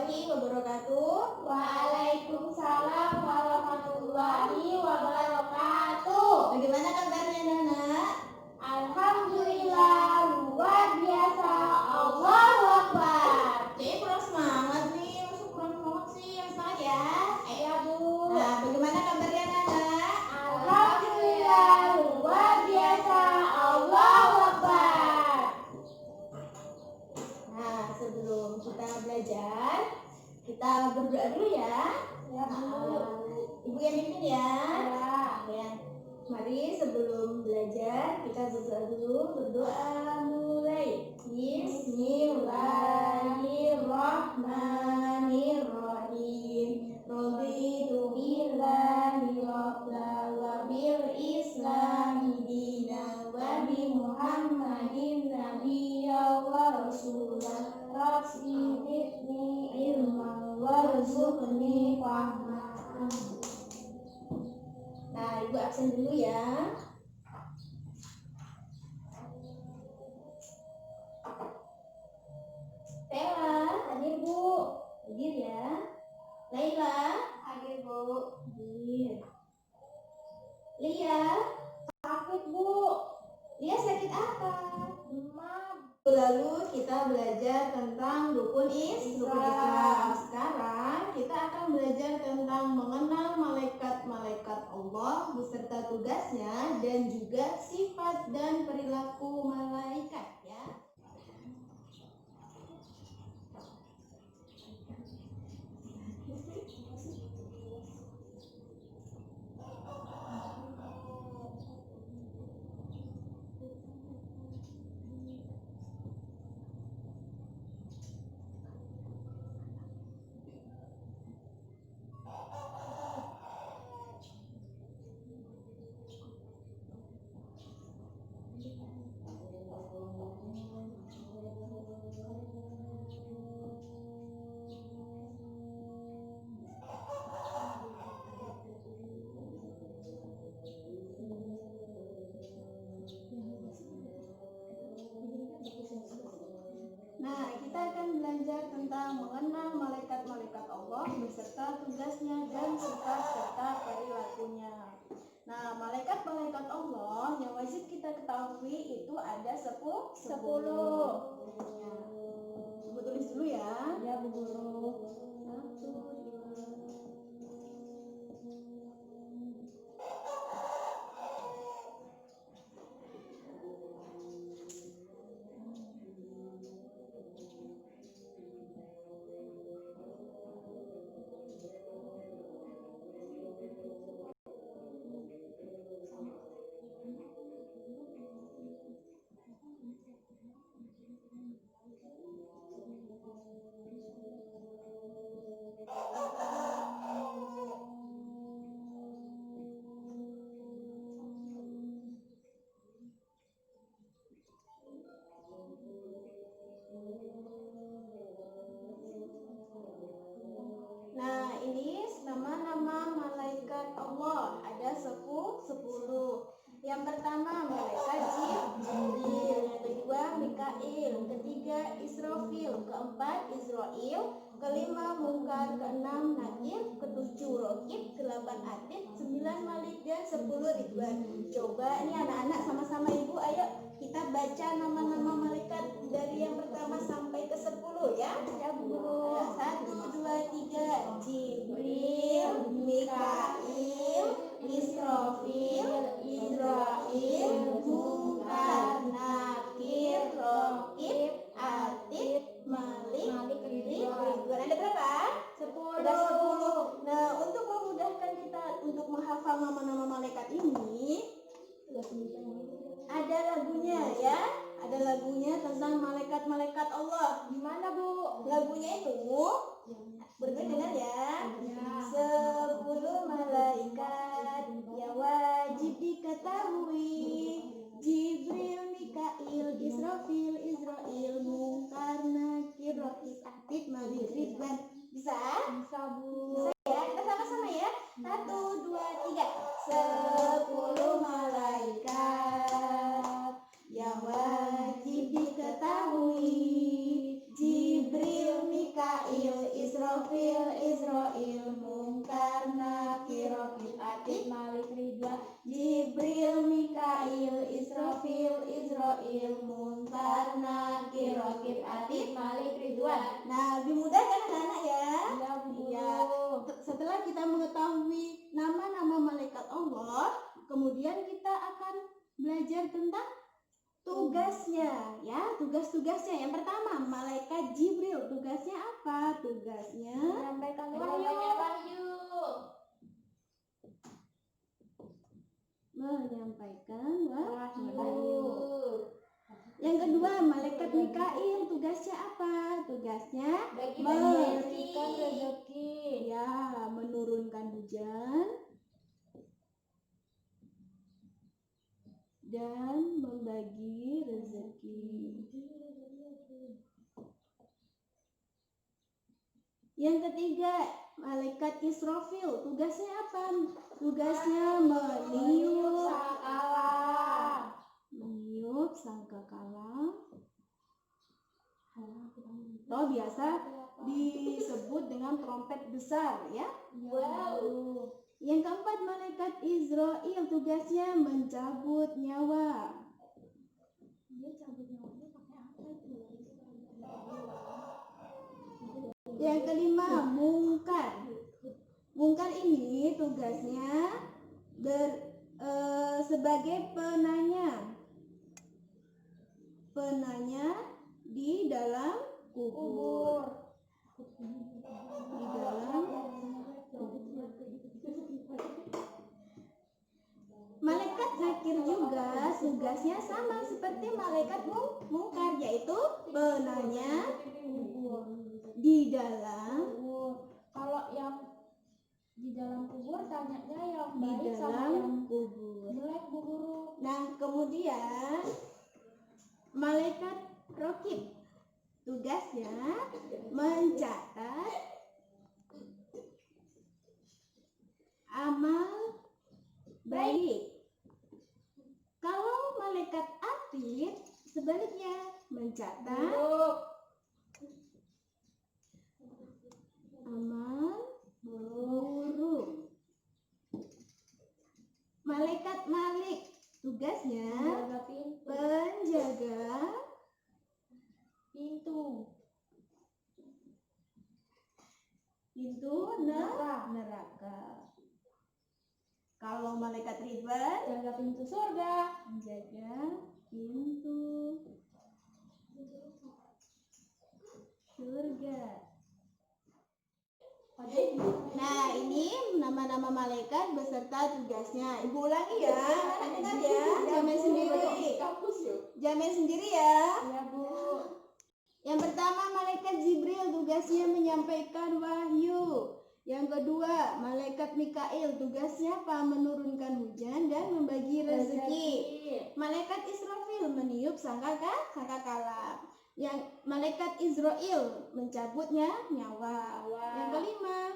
warahmatullahi wabarakatuh. Waalaikumsalam warahmatullahi wabarakatuh. Bagaimana kabarnya anak-anak? Alhamdulillah, luar biasa. Allahu Akbar. Kurang semangat nih, masuk kurang semangat sih, yang semangat ya. Ayo Bu. Nah, bagaimana kabarnya anak-anak? Alhamdulillah, luar biasa. Allahu Akbar. Nah, sebelum kita belajar, kita berdoa dulu ya. Ya Bu. Ibu yang pimpin ya. Ya. Mari sebelum belajar kita berdoa dulu. Berdoa mulai. Bismillahirrahmanirrahim. Raditu billahi rabban wa bil islami dinan wa bi Muhammadin nabiyyan wa rasulan. Rabbi zidni ilman warzuqni fahman. Nah, Ibu absen dulu ya. Stella, hadir Bu. Hadir ya. Laila, hadir Bu. Hadir. Lia, Sakit Bu. Lia sakit apa? Demam. Lalu kita belajar tentang rukun Islam. Sekarang kita akan belajar tentang mengenal malaikat-malaikat Allah beserta tugasnya dan juga sifat dan perilaku malaikat ya. Nah, kita akan belajar tentang mengenal malaikat-malaikat Allah beserta tugasnya dan sifat serta perilakunya. Nah, malaikat-malaikat Allah yang wajib kita ketahui itu ada 10. Ibu tulis dulu ya. Ya Bu Guru. 1, 2. Nah, ini nama-nama malaikat Allah ada 10. Yang pertama malaikat Jibril, yang kedua Mikail, ketiga Israfil, keempat Israil, kelima Munkar, keenam Nakir, ketujuh Rokib, ke-8 Atid, 9 Malik, dan 10 Ridwan. Coba ini anak-anak sama-sama Ibu, ayo kita baca nama-nama malaikat dari yang pertama sampai ke 10 ya. Ya Bu Guru. 1, 2, 3. Jibril, Mikail, Israfil, Israil, Munkar, Nakir, Rokib, Atid, Malik, Ridwan. Ada berapa? 10. Ada 10. Nah, untuk memudahkan kita untuk menghafal nama-nama malaikat ini, ada lagunya ya. Ada lagunya tentang malaikat-malaikat Allah. Gimana Bu? Lagunya itu dengar ya. 10 malaikat yang wajib diketahui. Jibril, Mikail, Israfil, Israil, Munkar, Nakir, Rokib, Atid, Malik, Ridwan. Bisa? Bisa Bu. Bisa ya? Kita sama-sama ya. 1, 2, 3. 10 malaikat yang wajib diketahui. Jibril, Mikail, Israfil, Jibril, Mikail, Israfil, Izrail, Munkar, Nakir, Raqib, Atid, Malik, Ridwan. Nah, lebih mudah kan anak-anak ya? Iya. Setelah kita mengetahui nama-nama malaikat Allah, kemudian kita akan belajar tentang tugasnya ya, tugas-tugasnya. Yang pertama, malaikat Jibril, tugasnya apa? Tugasnya Menyampaikan wahyu. menyampaikan wahyu. Yang kedua, malaikat Mikail, tugasnya apa? Tugasnya Memberikan rezeki. ya, menurunkan hujan dan membagi rezeki. Yang ketiga, malaikat Israfil, tugasnya apa? Tugasnya meniup sangkakala. Atau biasa disebut dengan trompet besar ya. Yang keempat, malaikat Israel, tugasnya mencabut nyawa. Dia cabut nyawanya pakai apa itu? Yang kelima, mungkar. Mungkar ini tugasnya sebagai penanya di dalam kubur. Malaikat nakir juga tugasnya sama seperti malaikat mungkar, yaitu penanya di dalam Kalau yang di dalam kubur tanyanya yang di baik sama dalam yang kubur. jelek, Bu Guru. Nah, kemudian malaikat raqib tugasnya mencatat amal baik. Kalau malaikat atid sebaliknya mencatat amal buruk. Malaikat Malik tugasnya penjaga pintu neraka. Kalau malaikat Ridwan jaga pintu surga. menjaga pintu surga. Nah, ini nama-nama malaikat beserta tugasnya. Ibu ulangi ya, ingat ya, jamin sendiri. Jamin sendiri ya. Iya, Bu. Yang pertama, malaikat Jibril, tugasnya menyampaikan wahyu. Yang kedua, malaikat Mikail, tugasnya apa? Menurunkan hujan dan membagi rezeki. Malaikat Israfil meniup sangkakala. Yang malaikat Israel mencabutnya nyawa. Yang kelima,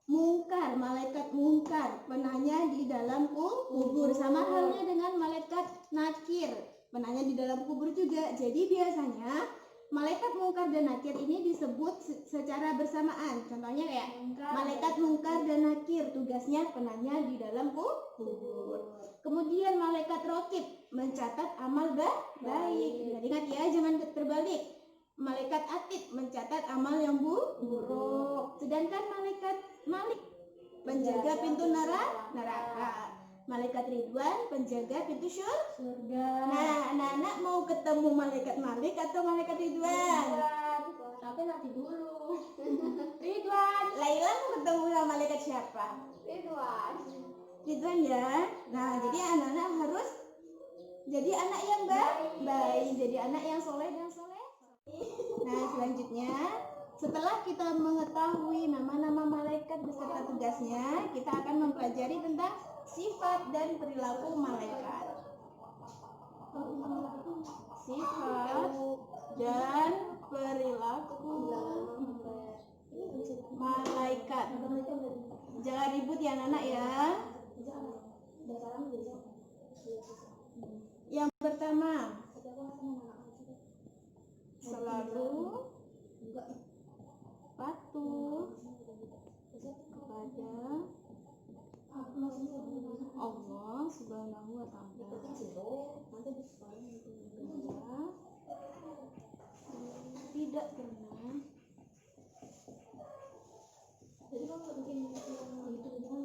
mungkar, malaikat mungkar, penanya di dalam kubur. Sama halnya dengan malaikat nakir, penanya di dalam kubur juga. Jadi biasanya malaikat mungkar dan nakir ini disebut secara bersamaan. Contohnya kayak malaikat mungkar dan nakir, tugasnya penanya di dalam kubur. Kemudian malaikat raqib mencatat amal baik. Ingat ya, jangan terbalik. Malaikat atid mencatat amal yang buruk. Sedangkan malaikat Malik penjaga pintu neraka. Malaikat Ridwan penjaga pintu surga. Nah, anak-anak mau ketemu malaikat Malik atau malaikat Ridwan? Tapi nanti dulu. Ridwan. Laila mau ketemu sama malaikat siapa? Ridwan ya. Nah, jadi anak-anak harus jadi anak yang baik, jadi anak yang soleh dan soleh. Nah, selanjutnya setelah kita mengetahui nama-nama malaikat beserta tugasnya, kita akan mempelajari tentang sifat dan perilaku malaikat. Sifat dan perilaku malaikat. Jangan ribut ya anak-anak ya. Yang pertama, selalu patuh kepada tidak pernah. Jadi kalau bikin yang itu bahasa Arab kata-kata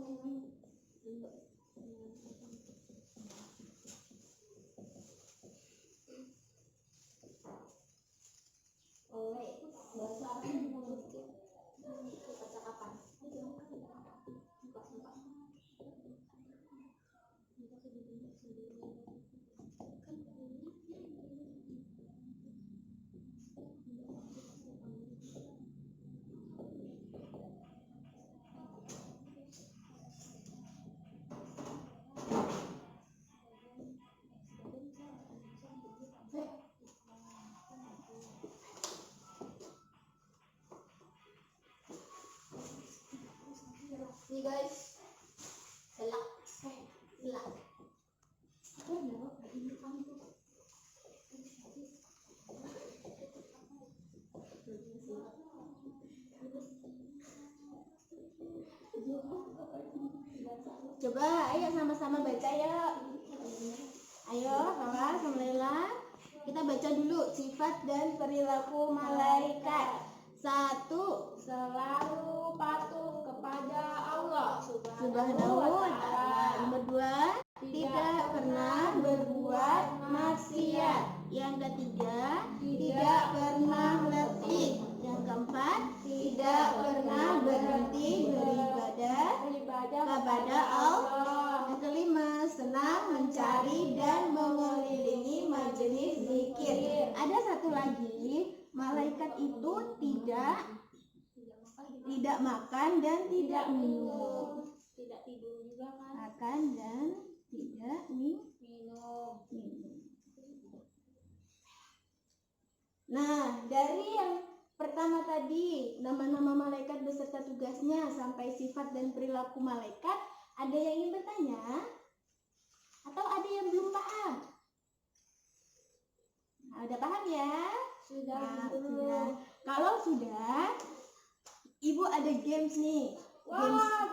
nih guys, selak. Coba ayo sama-sama baca ya. Ayo kawan sama Lela. Kita baca dulu sifat dan perilaku malaikat. 1. Selalu patuh kepada Allah Subhanahu wa ta'ala. Nomor 2, tidak pernah berbuat maksiat. Yang ketiga, tidak pernah letih. Yang keempat, tidak pernah berhenti beribadah kepada Allah. Yang kelima, senang mencari dan mengelilingi majelis zikir. Ada satu lagi, malaikat itu tidak makan dan tidak minum. tidak tidur juga kan, Makan dan tidak minum. Nah, dari yang pertama tadi, nama-nama malaikat beserta tugasnya sampai sifat dan perilaku malaikat, ada yang ingin bertanya? Atau ada yang belum paham? Nah, udah paham ya? Sudah. Sudah. Kalau sudah, Ibu ada games nih. Wah,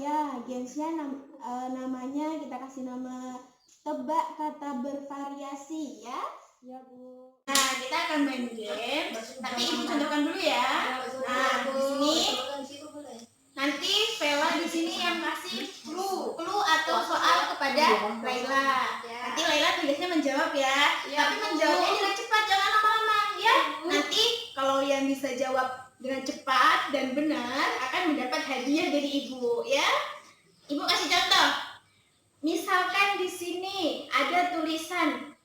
Ya, gamesnya namanya kita kasih nama tebak kata bervariasi ya. ya Bu. Nah, kita akan main game. Tapi Ibu contohkan dulu ya. Nah, di sini nanti Vela di sini yang kasih clue atau soal kepada Laila. Nanti Laila tugasnya menjawab ya. Tapi menjawabnya dengan cepat, jangan lama-lama ya. Nanti kalau yang bisa jawab dengan cepat dan benar akan mendapat hadiah dari Ibu ya. Ibu kasih contoh. Misalkan di sini ada tulisan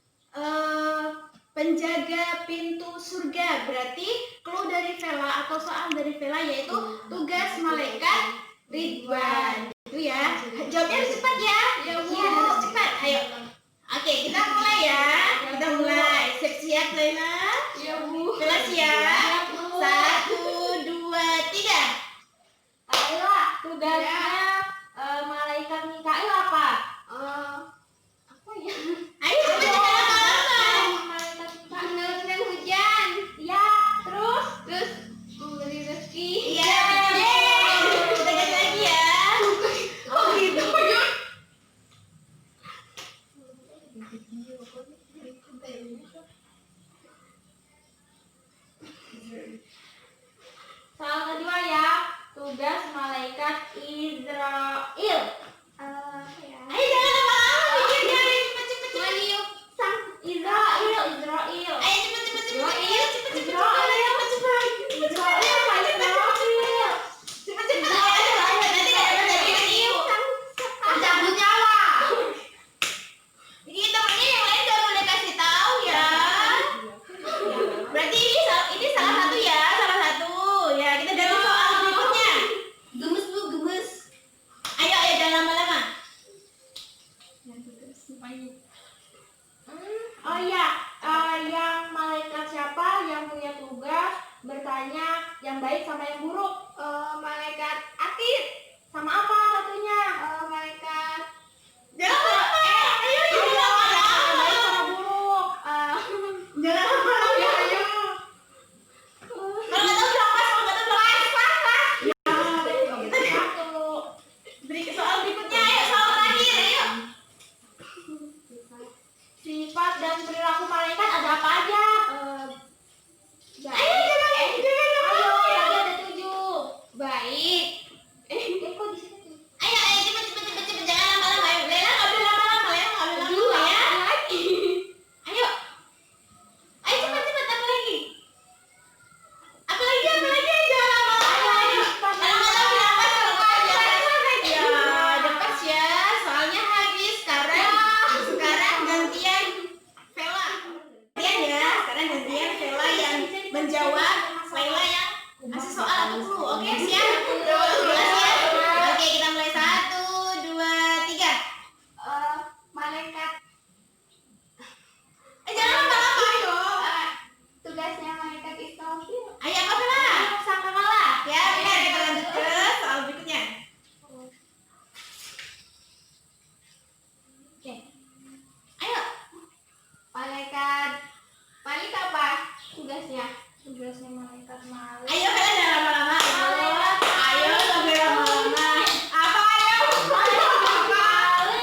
penjaga pintu surga, berarti clue dari Vela atau soal dari Vela yaitu tugas malaikat Ridwan. Itu ya. Jawabnya harus cepat ya. Iya, harus cepat. Ayo. Oke, kita mulai ya. Kita mulai. Siap-siap Laila? Ya Bu. Vela siap? 1, 2, 3. Laila, tugasnya malaikat Mikail apa? Apa ya? Ayo cepat, jangan lama-lama. Malaikat Mikail. Menurunkan hujan. Ya, terus Memberi rezeki. Iya. Kita ganti lagi ya. Oh gitu. soal kedua ya, tugas malaikat Israel. Ayo jangan lama-lama mikirnya. Cepet-cepet. Sang Israel. Ayo cepet-cepet. Israel. Pencabut nyawa. Ini temennya yang lain gak boleh kasih tahu ya. Berarti ini salah satu ya, salah satu. Ya, kita ganti soal berikutnya. Gemes Bu, gemes. Ayo jangan lama-lama. Oh iya, yang malaikat siapa yang punya tugas bertanya yang baik sama yang buruk? Malaikat Atid. Sama apa satunya? Malaikat Jangan lama. Ayo jangan yang lama-lama. baik sama buruk. Jangan lama-lama. Ayo. Kalau nggak tahu bilang pas, kalau nggak tahu bilang pas. Satu. Beri soal berikutnya, ayo soal terakhir, ayo. Sifat dan perilaku malaikat ada apa aja? Ayo jangan menjawab Laila yang kasih soal atau clue. Oke, siap? Udah siap? Oke, kita mulai 1, 2, 3. Malaikat. Jangan lama-lama, ayo. Tugasnya malaikat Israfil. Ayo, apa Bella? Sangkakala. Ya, benar. Kita lanjut ke soal berikutnya. Oke. Ayo. Malaikat Malik apa tugasnya? Tugasnya malaikat Malik. Ayo, Bella, jangan lama-lama. Ayo, nggak boleh lama-lama. Apa, ayo? Apa?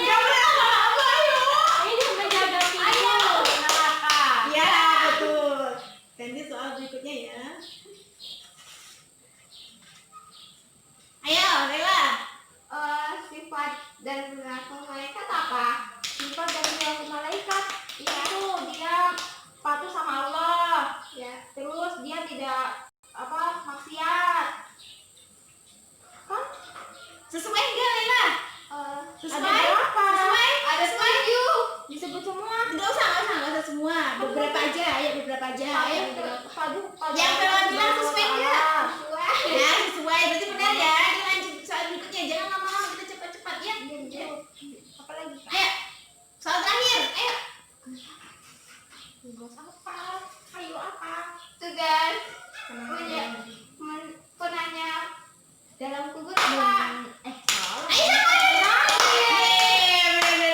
Nggak boleh lama-lama, ayo. Ini menjaga pintu neraka. Ya, betul. Ganti soal berikutnya ya. Ayo, Laila. Sifat dan perilaku malaikat apa? Sifat dan perilaku malaikat itu dia patuh sama Allah. Ya. Terus dia tidak maksiat. Kan? Sesuai enggak, Laila? Sesuai? Ada berapa? Sesuai? Ada Sesuai? 7. Disebut semua. Enggak usah semua. Beberapa aja, ayo beberapa aja. Ayo. Padu. Yang Bella bilang sesuai enggak? Sesuai. Ya, sesuai. Berarti benar ya. Kita lanjut soal berikutnya. Jangan lama-lama, kita cepat-cepat ya. Apa lagi? Ayo. Soal terakhir. Ayo. Tugas apa? Ayo apa? Tugas penanya dalam kubur apa? Ayo.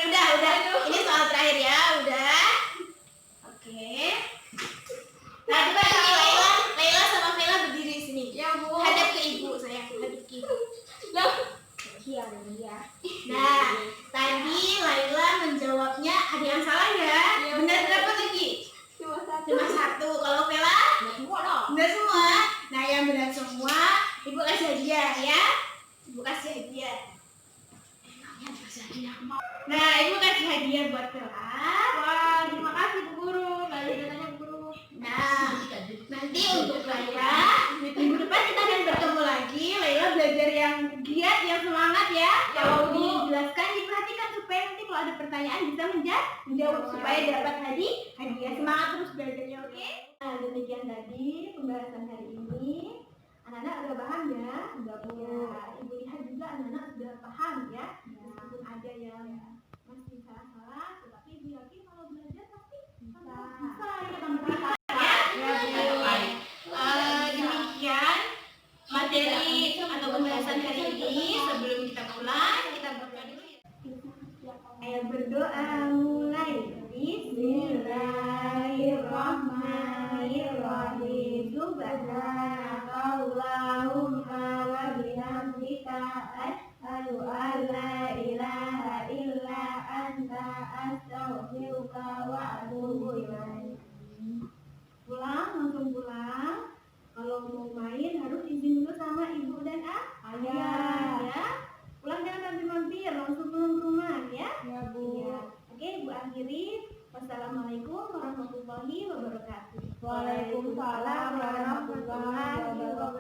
Benar. Udah. Ini soal terakhir ya, udah. Oke. Nah, coba ini Laila sama Bella berdiri di sini. Ya Bu. Hadap ke ibu, sayang. Hadap ke ibu. Iya. Nah, tadi Laila menjawabnya ada yang salah ya? Benar berapa lagi? Cuma satu. Kalau Bella? Benar semua. Nah, yang benar semua, ibu kasih hadiah ya. Ibu kasih hadiah. Enaknya dikasih hadiah. Nah, ibu kasih hadiah buat Bella. Wah, terima kasih Bu Guru. Gak ada tanya Bu Guru. Nah, nanti untuk Laila, minggu depan kita akan bertemu lagi. Laila belajar yang giat, yang semangat ya. Kalau dijelaskan, diperhatikan supaya nanti kalau ada pertanyaan bisa menjawab supaya dapat hadiah. Semangat terus belajarnya, oke? Nah, demikian tadi pembahasan hari ini. Anak-anak udah paham ya? Udah punya. Ibu lihat juga anak-anak sudah paham ya. Meskipun ada yang masih salah-salah, tetapi ibu yakin kalau belajar pasti bisa. Demikian materi atau pembahasan hari ini. Sebelum kita mulai, kita berdoa dulu ya. Ayo berdoa mulai. Bismillahirrahmanirrahim. Subhanakallahumma wa bihamdika asyhadu an la ilaha illa anta astaghfiruka wa atubu ilaik. Langsung pulang. Kalau mau main harus izin dulu sama ibu dan ayah ya. Pulang jangan mampir, langsung pulang ke rumah ya. Ya Bu. Ya. Oke, Ibu akhiri. Wassalamualaikum warahmatullahi wabarakatuh. Waalaikumsalam warahmatullahi wabarakatuh.